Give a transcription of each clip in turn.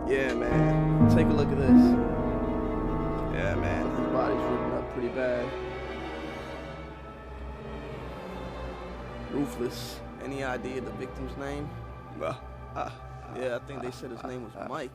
Yeah, man. Take a look at this. Yeah, man. His body's ripping up pretty bad. Ruthless. Any idea the victim's name? Yeah, I think they said his name was Mike.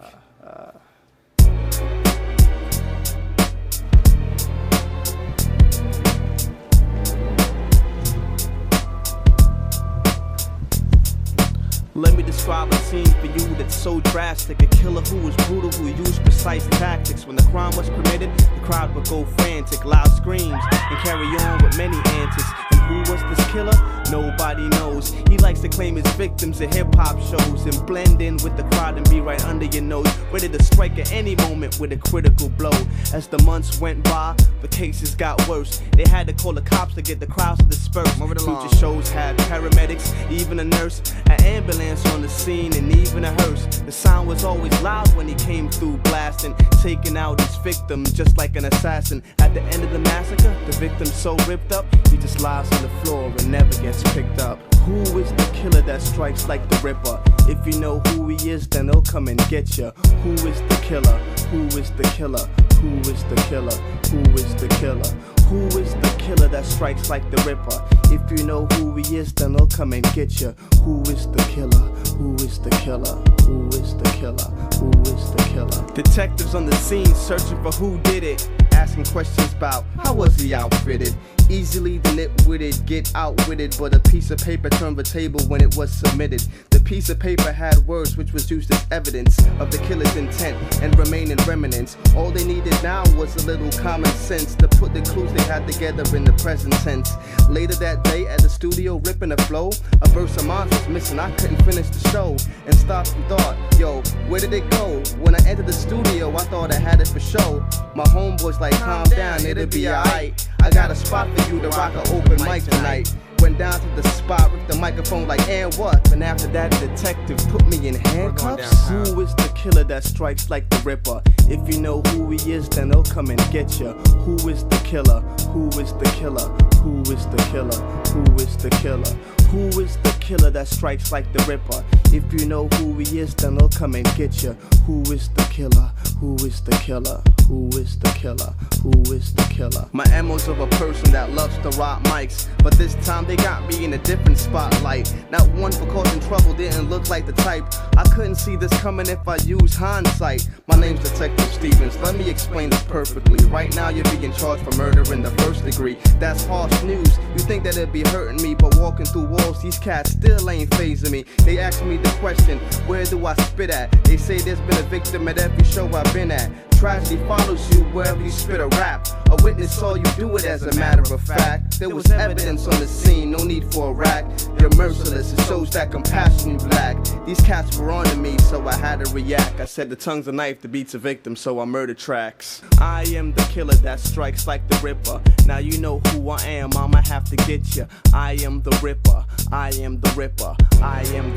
Let me describe a scene for you that's so drastic. A killer who was brutal, who used precise tactics. When the crime was committed, the crowd would go frantic, loud screams, and carry on with many antics. And who was this killer? Nobody knows. He likes to claim his victims at hip-hop shows and blend in with the crowd and be right under your nose, ready to strike at any moment with a critical blow. As the months went by, the cases got worse. They had to call the cops to get the crowds to disperse. Future shows had paramedics, even a nurse, an ambulance on the scene, and even a hearse. The sound was always loud when he came through blasting, taking out his victim just like an assassin. At the end of the massacre, the victim so ripped up, he just lies on the floor and never gets picked up. Who is the killer that strikes like the Ripper? If you know who he is, then he'll come and get ya. Who is the killer? Who is the killer? Who is the killer? Who is the killer? Who is the killer that strikes like the Ripper? If you know who he is, then he'll come and get ya. Who is the killer? Who is the killer? Who is the killer? Who is the killer? Detectives on the scene searching for who did it, asking questions about how was he outfitted. Easily the nitwitted get outwitted, but a piece of paper turned the table when it was submitted. The piece of paper had words which was used as evidence of the killer's intent and remaining remnants. All they needed now was a little common sense to put the clues they had together in the present tense. Later that day at the studio ripping the flow, a verse of mine was missing, I couldn't finish the show, and stopped and thought, yo, where did it go? When I entered the studio, I thought I had it for show. My homeboys like, calm down, it'll be alright. I got a spot for you to rock an open mic tonight. Went down to the spot with the microphone like, and what? And after that, the detective put me in handcuffs. Who is the killer that strikes like the Ripper? If you know who he is, then he'll come and get ya. Who is the killer? Who is the killer? Who is the killer? Who is the killer? Who is the killer that strikes like the Ripper? If you know who he is, then he'll come and get ya. Who is the killer? Who is the killer? Who is the killer? Who is the killer? My MO's of a person that loves to rock mics, but this time they got me in a different spotlight. Not one for causing trouble didn't look like the type. I couldn't see this coming if I use hindsight. My name's Detective Stevens, let me explain this perfectly. Right now you're being charged for murder in the first degree. That's harsh news. You think that it'd be hurting me, but walking through walls, these cats still ain't phasing me. They ask me the question, where do I spit at? They say there's been a victim at every show I've been at. Tragedy follows you wherever you spit a rap. A witness saw you do it as a matter of fact. There was evidence on the scene, no need for a rack. You're merciless, it shows that compassion you lack. These cats were on to me, so I had to react. I said the tongue's a knife, the beat's a victim, so I murder tracks. I am the killer that strikes like the Ripper. Now you know who I am, I'ma have to get ya. I am the Ripper, I am the Ripper, I am